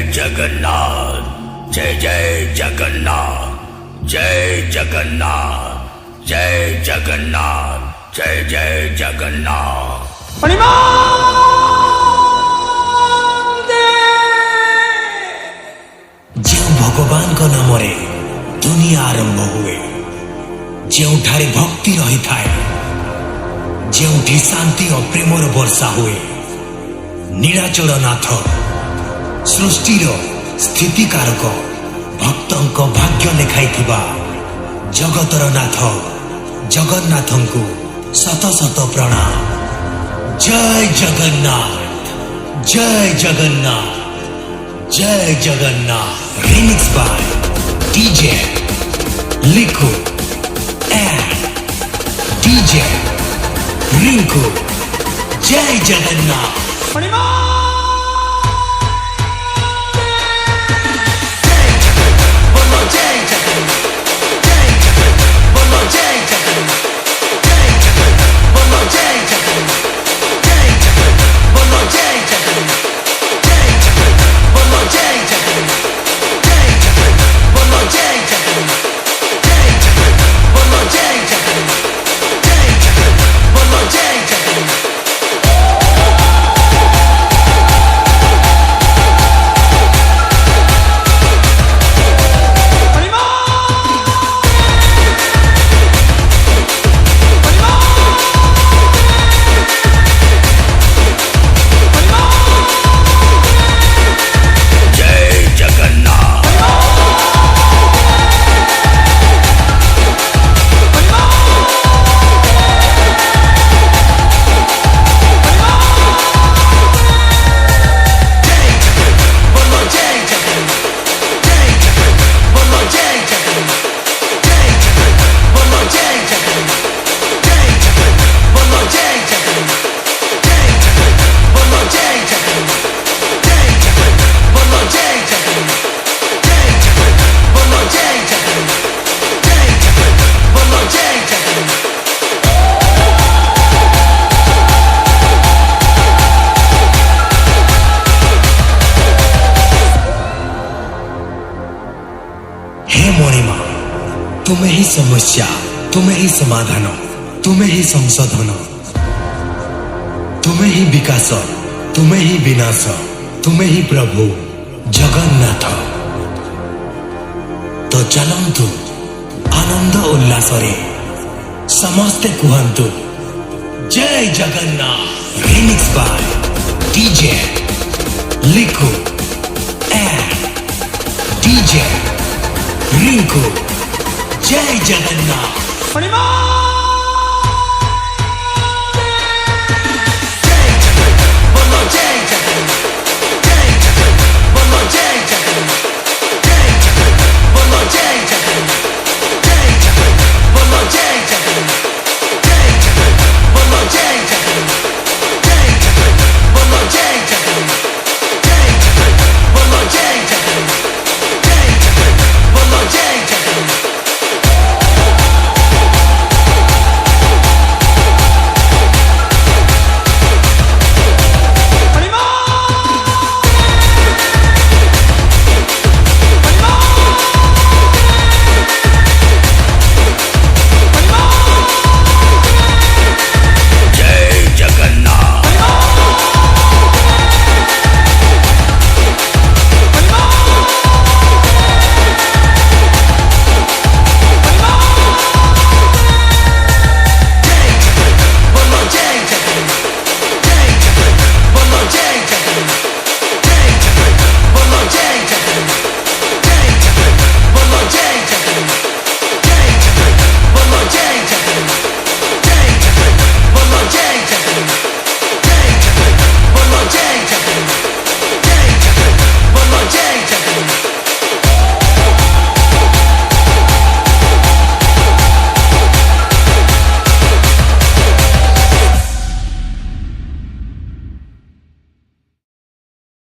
जगन्नाथ, जय जय जगन्नाथ, जय जगन्नाथ, जय जगन्नाथ, जय जय जगन्नाथ। जो भगवान को नामरे दुनिया आरंभ हुए, जोठारे भक्ति रही थाए, जोठी शांति और प्रेमर वर्षा हुए, नीलाचल नाथ सृष्टिर स्थितिकारक भक्तों भाग्य लेखाई जगतर नाथ जगन्नाथ को शत शत प्रणाम। जय जगन्नाथ, जय जगन्नाथ, जय जगन्नाथ। रिमिक्स बाय डीजे लिखो एंड डीजे रिंकू। जय जगन्नाथ। तुम्हें ही समस्या, तुम्हें ही समाधान, तुम्हें ही संशोधन, तुम्हें ही विकास, तुम्हें ही विनाश, तुम्हें ही प्रभु जगन्नाथ। तो चलंतु आनंद उल्लास रे समस्ते कुहंतु जय जगन्नाथ। रिमिक्स बाय डीजे लिखो एंड डीजे रिंकू। जय जगन्नाथ।